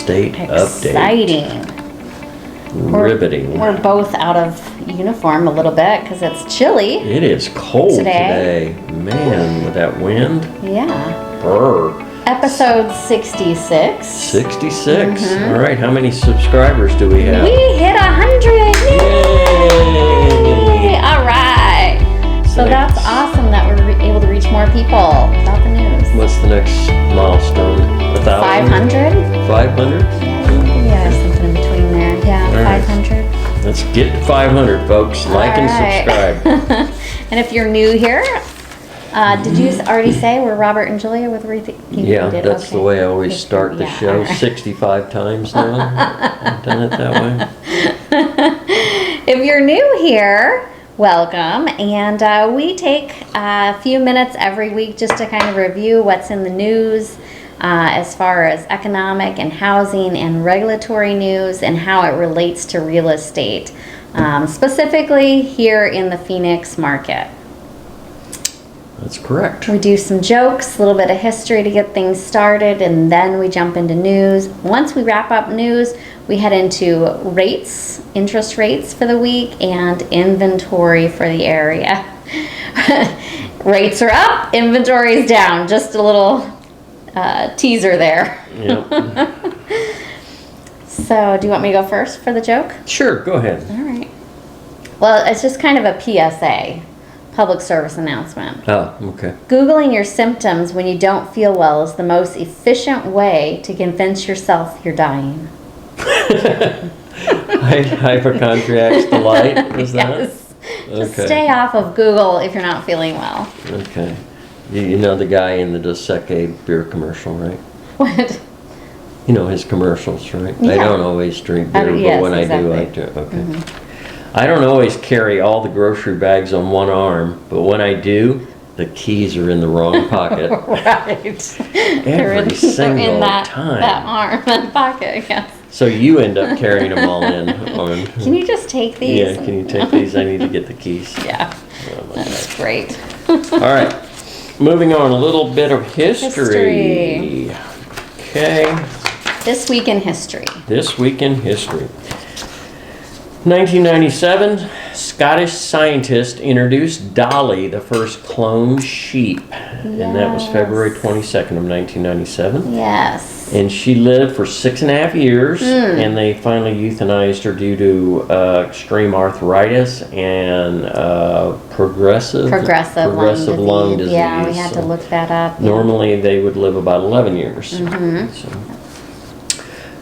estate Exciting. update. Riveting. We're both out of uniform a little bit because it's chilly. It is cold today. Man, with that wind. Yeah. Brr. Episode 66. 66. All right, how many subscribers do we have? We hit 100. Yay! All right. So that's awesome that we're able to reach more people about the news. What's the next milestone? 1,000? 500? 500? Yeah, something in between there. Yeah, All 500. Right. Let's get to 500, folks. Like and subscribe. And if you're new here, did you already say we're Robert and Julia with Yeah, that's the way I always start the show. Right. 65 times now. I've done it that way. If you're new here, welcome. And we take a few minutes every week just to kind of review what's in the news as far as economic and housing and regulatory news and how it relates to real estate, specifically here in the Phoenix market. That's correct. We do some jokes, a little bit of history to get things started, and then we jump into news. Once we wrap up news, we head into rates, interest rates for the week, and inventory for the area. Rates are up, inventory is down. Just a little teaser there. Yep. So, do you want me to go first for the joke? Sure, go ahead. All right. Well, it's just kind of a PSA. Public service announcement. Oh, okay. Googling your symptoms when you don't feel well is the most efficient way to convince yourself you're dying. Hypochondriac's delight, is that? Yes. Just stay off of Google if you're not feeling well. Okay. You know the guy in the Dos Equis beer commercial, right? What? You know his commercials, right? Yeah. I don't always drink beer, yes, but when exactly. I do. Okay. I don't always carry all the grocery bags on one arm, but when I do, the keys are in the wrong pocket. Right. Every single that, time. That arm and pocket, yes. So you end up carrying them all in. Can you just take these? Yeah, can you take these? I need to get the keys. Yeah, Oh, that's great. All right, moving on, a little bit of history. Okay. This week in history. This week in history. 1997, Scottish scientist introduced Dolly, the first cloned sheep. Yes. And that was February 22nd of 1997. Yes. And she lived for 6.5 years, and they finally euthanized her due to extreme arthritis and progressive lung disease. Yeah, we had to look that up. Normally, they would live about 11 years. Mm-hmm. So.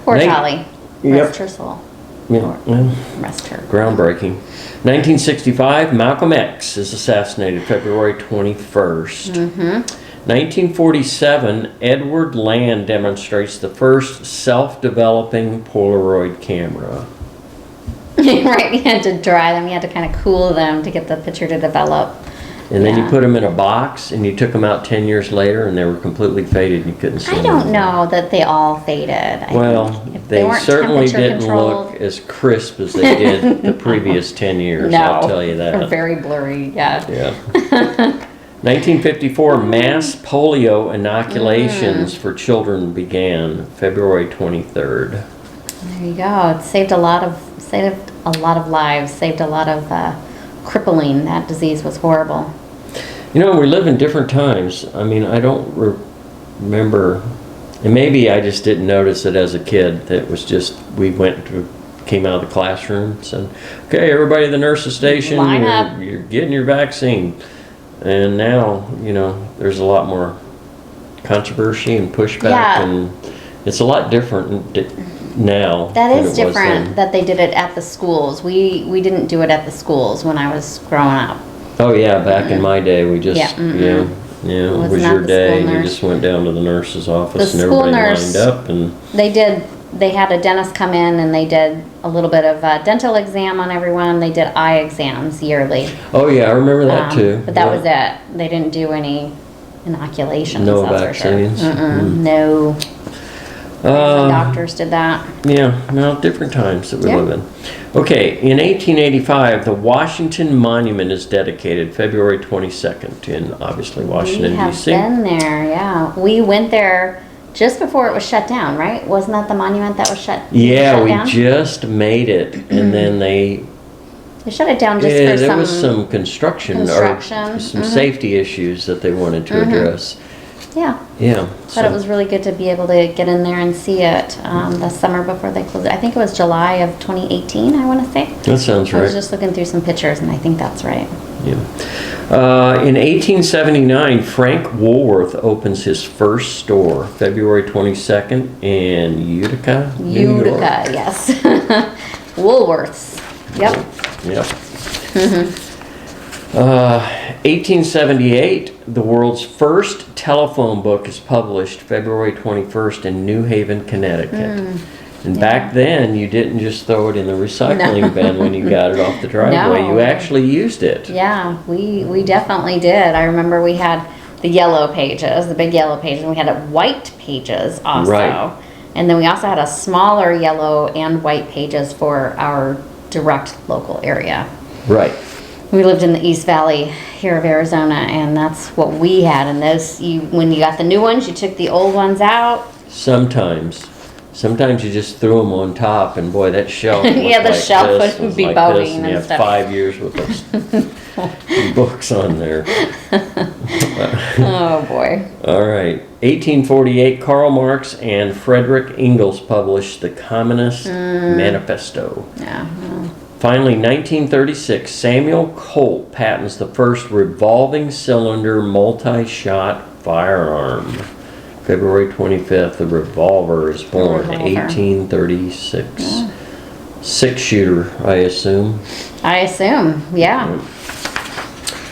Poor Dolly. Rest her soul. Yeah. Rest her. Groundbreaking. 1965, Malcolm X is assassinated February 21st. 1947, Edward Land demonstrates the first self-developing Polaroid camera. Right, you had to dry them, you had to kind of cool them to get the picture to develop. And then you put them in a box, and you took them out 10 years later, and they were completely faded, and you couldn't see them. I don't know that they all faded. Well, they certainly didn't look as crisp as they did the previous 10 years, I'll tell you that. They're very blurry, yeah. 1954, mass polio inoculations for children began February 23rd. There you go. It saved a lot of lives, saved a lot of crippling. That disease was horrible. You know, we live in different times. I mean, I don't remember, and maybe I just didn't notice it as a kid. That was just, came out of the classroom and said, okay, everybody at the nurse's station, you're getting your vaccine. And now, you know, there's a lot more controversy and pushback, and it's a lot different now. That is different that they did it at the schools. We didn't do it at the schools when I was growing up. Oh yeah, back in my day, we just it was your day. You just went down to the nurse's office, and everybody lined up, and they had a dentist come in, and they did a little bit of a dental exam on everyone. They did eye exams yearly. Oh yeah, I remember that too. But that was it. They didn't do any inoculations. No vaccines. For sure. No. Doctors did that. Yeah, well, different times that we live in. Okay, in 1885, the Washington Monument is dedicated February 22nd in, obviously, Washington, D.C. We have been there, yeah. We went there just before it was shut down, right? Wasn't that the monument that was shut Yeah, shut we down? just made it, and then they shut it down just yeah, for there was some construction or some safety issues that they wanted to address. Yeah. Yeah. But it was really good to be able to get in there and see it the summer before they closed it. I think it was July of 2018, I want to say. That sounds right. I was just looking through some pictures, and I think that's right. Yeah. In 1879, Frank Woolworth opens his first store, February 22nd, in Utica, New York. Utica, yes. Woolworths. Yep. Yep. 1878, the world's first telephone book is published February 21st in New Haven, Connecticut. And back then, you didn't just throw it in the recycling bin when you got it off the driveway. No. You actually used it. Yeah, we definitely did. I remember we had the yellow pages, the big yellow pages, and we had white pages also. Right. And then we also had a smaller yellow and white pages for our direct local area. Right. We lived in the East Valley here of Arizona, and that's what we had. And those, when you got the new ones, you took the old ones out. Sometimes you just threw them on top, and boy, that shelf looked Yeah, the like shelf this, would was be like bowing this, and and you have stuff. 5 years worth of books on there. Oh boy. All right. 1848, Karl Marx and Frederick Engels published the Communist Manifesto. Yeah. Well. Finally, 1936, Samuel Colt patents the first revolving cylinder multi-shot firearm. February 25th, the revolver is born. 1836. Yeah. 6-shooter, I assume. I assume, yeah.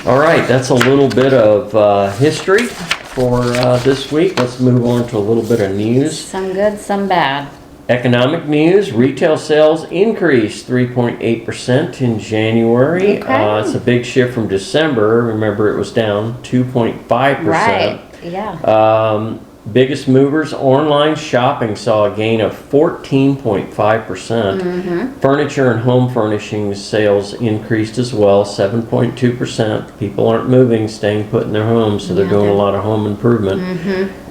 All right, that's a little bit of history for this week. Let's move on to a little bit of news. Some good, some bad. Economic news, retail sales increased 3.8% in January. Okay. It's a big shift from December. Remember, it was down 2.5%. Right, yeah. Biggest movers, online shopping saw a gain of 14.5%. Furniture and home furnishings sales increased as well, 7.2%. People aren't moving, staying put in their homes, so they're doing a lot of home improvement.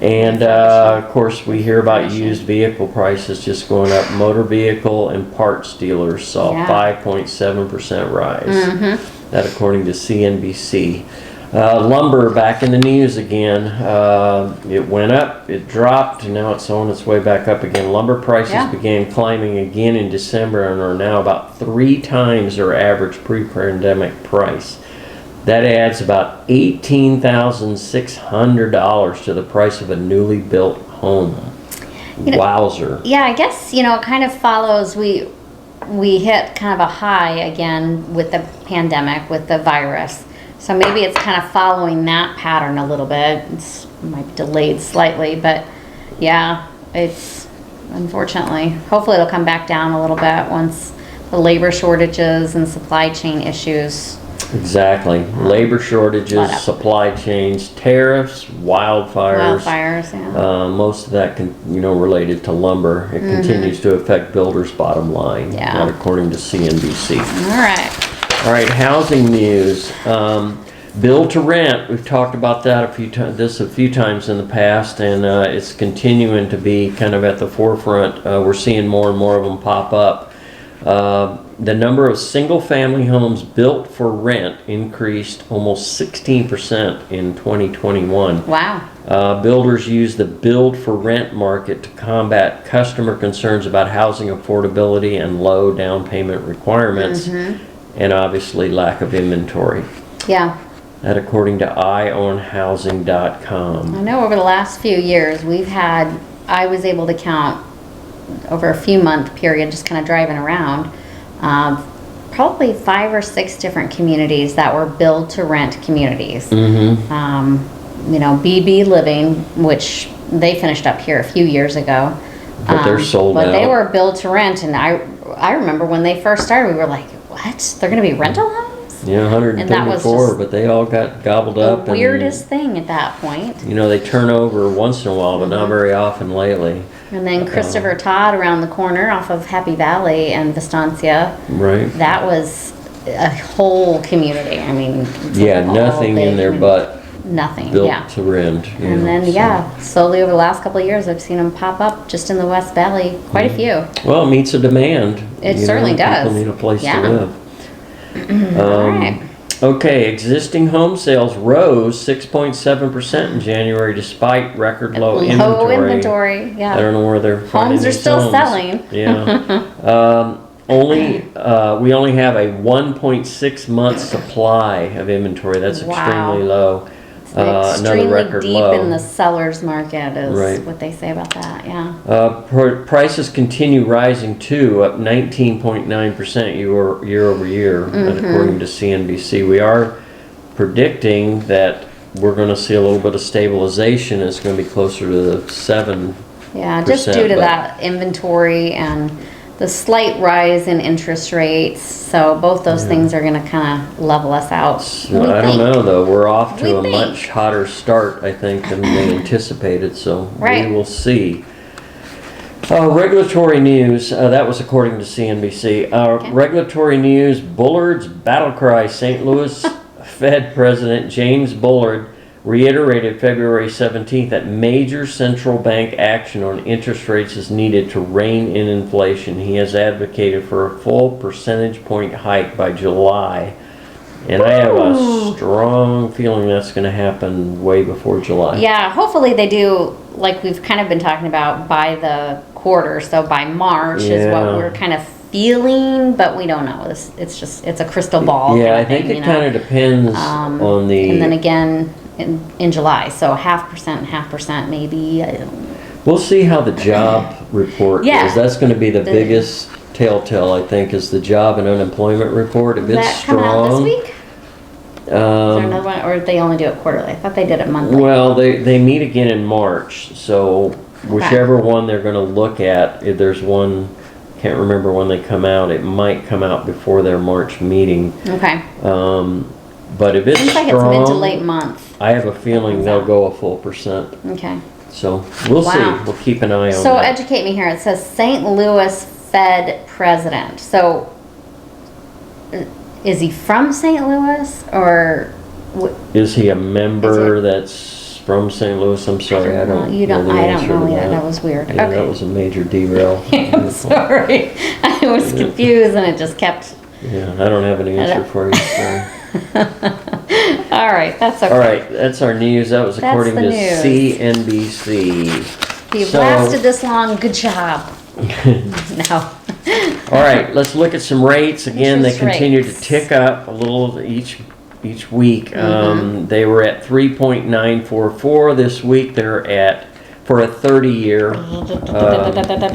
And of course, we hear about used vehicle prices just going up. Motor vehicle and parts dealers saw 5.7% rise. That according to CNBC. Lumber back in the news again. It went up, it dropped, and now it's on its way back up again. Lumber prices began climbing again in December and are now about 3 times their average pre-pandemic price. That adds about $18,600 to the price of a newly built home. Wowzer. Yeah, I guess, it kind of follows, we hit kind of a high again with the pandemic, with the virus. So maybe it's kind of following that pattern a little bit. It might be delayed slightly, but yeah, it's unfortunately, hopefully it'll come back down a little bit once the labor shortages and supply chain issues. Exactly. Labor shortages, supply chains, tariffs, wildfires. Most of that related to lumber. It continues to affect builders' bottom line. Yeah. Not according to CNBC. All right, housing news. Build to rent. We've talked about that a few times in the past, and it's continuing to be kind of at the forefront. We're seeing more and more of them pop up. The number of single-family homes built for rent increased almost 16% in 2021. Wow. Builders use the build-for-rent market to combat customer concerns about housing affordability and low down payment requirements, and obviously lack of inventory. Yeah. That according to eyeonhousing.com. I know over the last few years I was able to count over a few month period, just kind of driving around, probably 5 or 6 different communities that were build to rent communities. BB Living, which they finished up here a few years ago. But they're sold out. But they were build to rent, and I remember when they first started, we were like, what? They're going to be rental homes? Yeah, 134, but they all got gobbled up. The weirdest thing at that point. They turn over once in a while, but not very often lately. And then Christopher Todd around the corner off of Happy Valley and Vistancia. Right. That was a whole community. I mean. Yeah, nothing in there but nothing. built Yeah. to rent. You And know, then, so. slowly over the last couple of years, I've seen them pop up just in the West Valley, quite a few. Well, it meets a demand. It certainly does. People need a place Yeah. to live. All right. Okay, existing home sales rose 6.7% in January despite record low inventory. Low inventory, yeah. I don't know where they're finding Homes are these still homes. selling. Yeah. We only have a 1.6 month supply of inventory. That's Wow. extremely low. Another Extremely record deep low. in the seller's market is Right. what they say about that, yeah. Prices continue rising too, up 19.9% year over year, according to CNBC. We are predicting that we're going to see a little bit of stabilization. It's going to be closer to 7%. Yeah, just due to but- that inventory and the slight rise in interest rates. So both those things are going to kind of level us out. So I don't know though. We're off to We a think. much hotter start, I think, than they anticipated. So Right. we will see. Regulatory news. That was according to CNBC. Regulatory news. Bullard's battle cry. St. Louis Fed President James Bullard reiterated February 17th that major central bank action on interest rates is needed to rein in inflation. He has advocated for a full percentage point hike by July. And I have a strong feeling that's going to happen way before July. Yeah, hopefully they do, like we've kind of been talking about, by the quarter. So by March is what Yeah. we're kind of feeling, but we don't know. It's a crystal ball. Yeah, kind I of think thing, it kind of depends on the... And then again in July, so 0.5% maybe. I don't know. We'll see how the job report Yeah. is. That's going to be the biggest telltale, I think, is the job and unemployment report. If Is it's that coming out this strong... week? Is there another one, or they only do it quarterly? I thought they did it monthly. Well, they meet again in March, so whichever one they're going to look at, if there's one, can't remember when they come out, it might come out before their March meeting. Okay. But if it's Seems like strong, it's mid to late month. I have a feeling they'll go a full percent. Okay. So we'll Wow. see. We'll keep an eye on So that. educate me here. It says St. Louis Fed president. So is he from St. Louis or? Is he a member that's from St. Louis? I'm sorry, I don't You don't. know the I don't answer know to either. that. That was weird. Yeah, Okay. that was a major derail. I'm sorry. I was confused and it just kept. Yeah, I don't have an answer for you. Sorry. All right, that's okay. All right, that's our news. That was That's according the to news. CNBC. If you've So- lasted this long, good job. No. All right, let's look at some rates. Again, they Interest continue to rates. tick up a little each week. They were at 3.944 this week. They're at, for a 30-year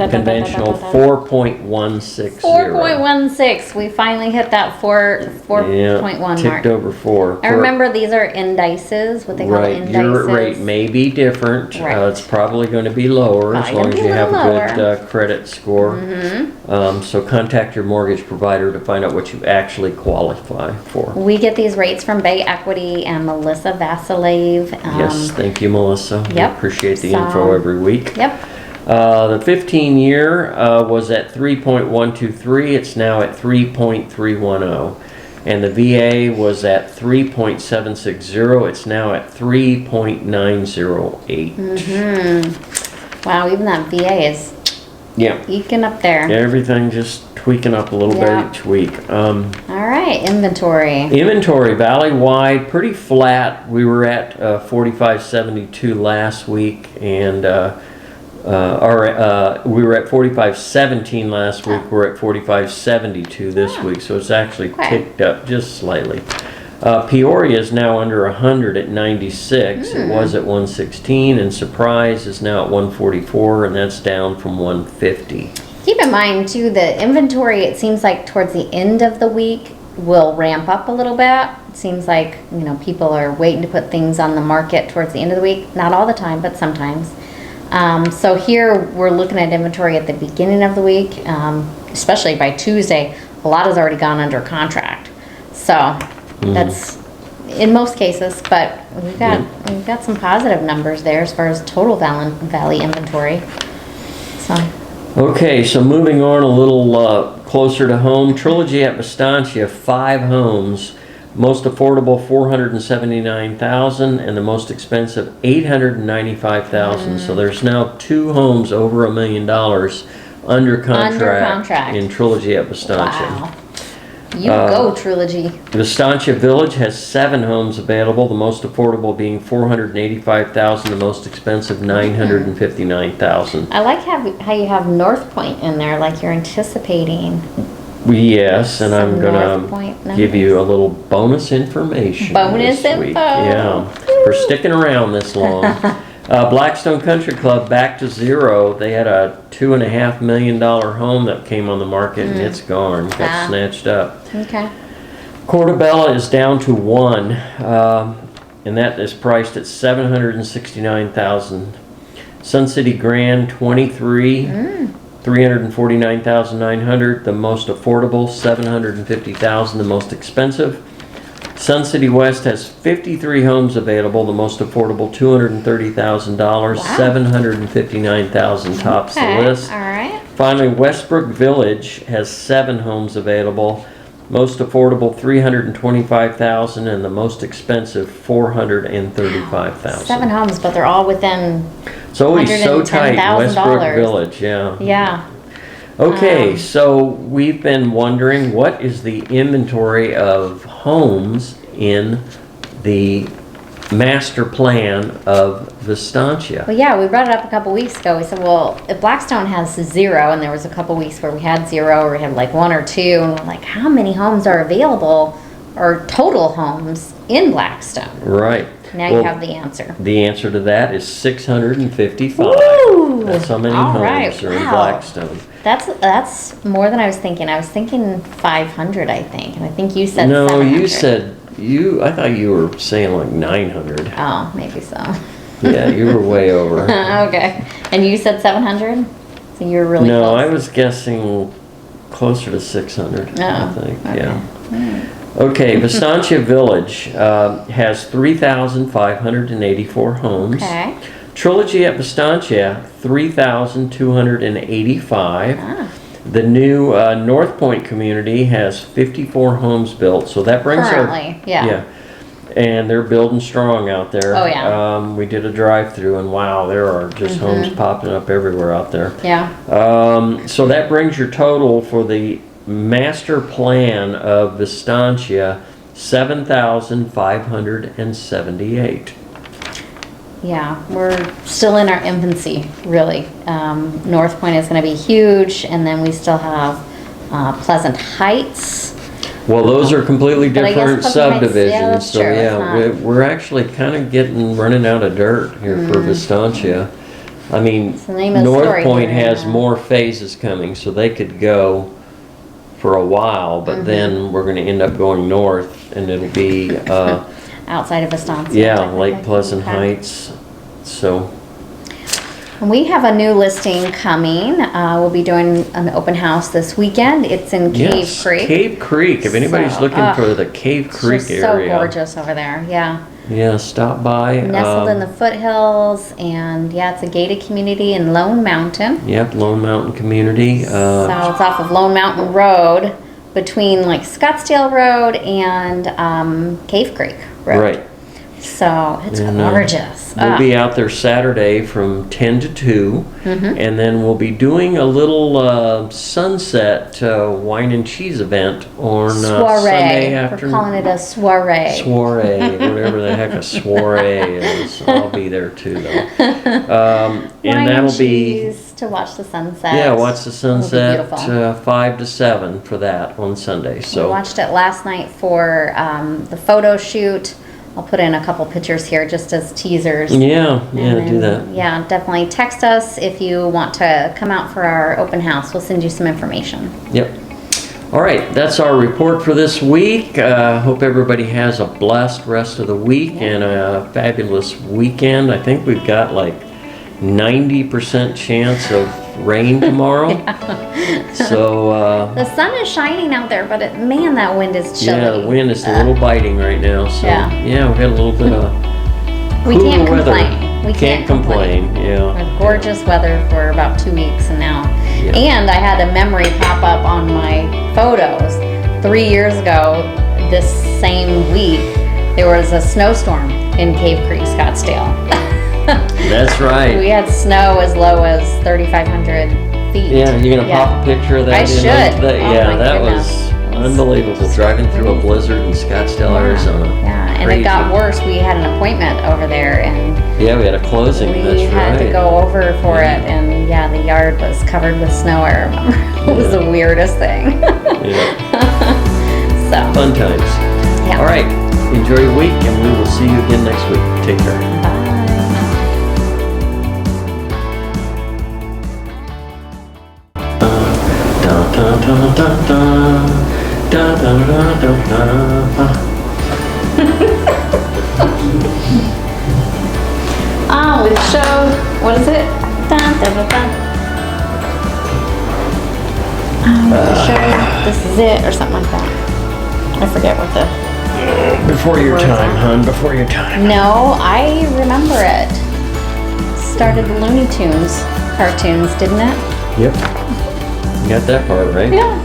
conventional, 4.160. 4.16. We finally hit that 4.1 mark. ticked over 4. I remember these are indices, what they call Right, indices. your rate may be different. Right. It's probably going to be lower as Probably long as gonna you be a have little a good credit score. So contact your mortgage provider to find out what you actually qualify for. We get these rates from Bay Equity and Melissa Vasilev. Yes, thank you, Melissa. We yep. appreciate the So- info every week. Yep. The 15-year was at 3.123. It's now at 3.310. And the VA was at 3.760. It's now at 3.908. Wow, even that VA is Yeah. eking up there. Everything just tweaking up a little Yeah. bit each week. All right, inventory. Inventory valley-wide, pretty flat. We were at 4572 last week, and we were at 4517 last week. We're at 4572 this week, so it's actually Okay. ticked up just slightly. Peoria is now under 100 at 96. It was at 116, and Surprise is now at 144, and that's down from 150. Keep in mind too, the inventory, it seems like towards the end of the week will ramp up a little bit. It seems like, people are waiting to put things on the market towards the end of the week. Not all the time, but sometimes. So here we're looking at inventory at the beginning of the week, especially by Tuesday. A lot has already gone under contract. So that's in most cases, but we've got some positive numbers there as far as total valley inventory. So. Okay, so moving on a little closer to home, Trilogy at Vistancia, 5 homes Most affordable $479,000, and the most expensive $895,000. So there's now 2 homes over $1 million under contract in Trilogy at Vistancia. Wow. You go, Trilogy. Vistancia Village has 7 homes available, the most affordable being $485,000, the most expensive $959,000. I like how you have North Point in there, like you're anticipating. Yes, and I'm North gonna Point give you a little bonus information Bonus this week. info. Yeah, for sticking around this long. Blackstone Country Club back to zero. They had a $2.5 million home that came on the market and it's gone. Got snatched up. Okay. Portobello is down to 1, and that is priced at $769,000. Sun City Grand 23, $349,900. The most affordable $750,000. The most expensive. Sun City West has 53 homes available. The most affordable $230,000. $759,000 tops the list. All right. Finally, Westbrook Village has 7 homes available. Most affordable $325,000, and the most expensive $435,000. 7 homes, but they're all within. It's always so tight, Westbrook Village. Yeah. Yeah. Okay, so we've been wondering, what is the inventory of homes in the master plan of Vistancia? Well, yeah, we brought it up a couple weeks ago. We said, well, if Blackstone has 0, and there was a couple weeks where we had 0, or we had like 1 or 2, and we're like, how many homes are available, or total homes in Blackstone? Right. Now you have the answer. The answer to that is 655. Woo! That's how many homes are in Blackstone. That's more than I was thinking. I was thinking 500, I think, and I think you said No, 700. you said I thought you were saying like 900. Oh, maybe so. Yeah, you were way over. Okay, and you said 700, so you were really No, close. I was guessing closer to 600. I think. Okay. Yeah. Okay, Vistancia Village has 3,584 homes. Okay. Trilogy at Vistancia, 3,285. The new North Point community has 54 homes built, so that brings Currently, yeah. And they're building strong out there. Oh, yeah. We did a drive-through, and wow, there are just homes popping up everywhere out there. Yeah. So that brings your total for the master plan of Vistancia, 7,578. Yeah, we're still in our infancy, really. North Point is going to be huge, and then we still have Pleasant Heights. Well, those are completely But I guess different Pleasant Heights- subdivisions, yeah, that's so true, it's yeah, not- we're actually kind of running out of dirt here for Vistancia. I mean, It's the name of the North story Point here, has yeah. more phases coming, so they could go for a while, but then we're going to end up going north, and it'll be Outside of Estancia. yeah, technically. Lake Pleasant Okay. Heights. So And we have a new listing coming. We'll be doing an open house this weekend. It's in Cave Creek. Cave Creek. If anybody's So, looking for the Cave It's Creek just area, so gorgeous over there. Yeah. yeah, stop by. Nestled in the foothills, and yeah, it's a gated community in Lone Mountain. Yep, Lone Mountain Community. So it's off of Lone Mountain Road between like Scottsdale Road and Cave Creek Road. Right. So it's And, gorgeous. We'll be out there Saturday from 10 to 2, and then we'll be doing a little sunset wine and cheese event on soiree. Sunday We're afternoon. calling it a soiree. Soiree, whatever the heck a soiree is. I'll be there too, though. Wine And that'll be, cheese to watch the sunset. yeah, watch the It'll be sunset beautiful. 5 to 7 for that on Sunday. We So watched it last night for the photo shoot. I'll put in a couple pictures here just as teasers. yeah, And do then, that. Yeah, definitely text us if you want to come out for our open house. We'll send you some information. Yep. All right, that's our report for this week. Hope everybody has a blessed rest of the week and a fabulous weekend. I think we've got like 90% chance of rain tomorrow. So, The sun is shining out there, but man, that wind is chilly. yeah, the wind is a little biting right now. So, Yeah. yeah, we've got a little bit of We cooler can't weather. complain. We can't complain. Yeah. We had gorgeous weather for about 2 weeks and now. Yeah. And I had a memory pop up on my photos 3 years ago. this same week, there was a snowstorm in Cave Creek, Scottsdale. That's right. We had snow as low as 3,500 feet. Yeah, you're gonna pop a picture of that? I in should. That, Oh yeah, my that goodness. was unbelievable. Driving through a blizzard in Scottsdale, Arizona. Yeah, and Crazy. it got worse. We had an appointment over there, and Yeah, we had a closing. we That's had right. to go over for it, and yeah, the yard was covered with snow. I remember. It was the weirdest thing. Yeah, So, fun times. yeah. All right, enjoy your week, and we will see you again next week. Take care. Bye. Da, da, da, da, da. Da, da, da, da, da. With show, what is it? Dun, dun, dun, dun. With show, this is it, or something like that. I forget what the. Before your Words time, on. hon. Before your time. No, I remember it. Started the Looney Tunes cartoons, didn't it? Yep. You got that part right. Yeah.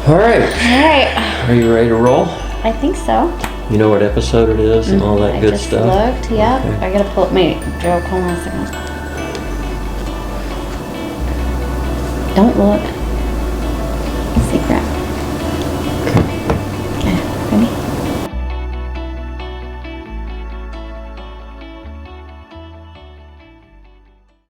All right. All right. Are you ready to roll? I think so. You know what episode it is and all that I good just stuff? looked. Yeah. Okay. I gotta pull up my joke. Hold on a second. Don't look.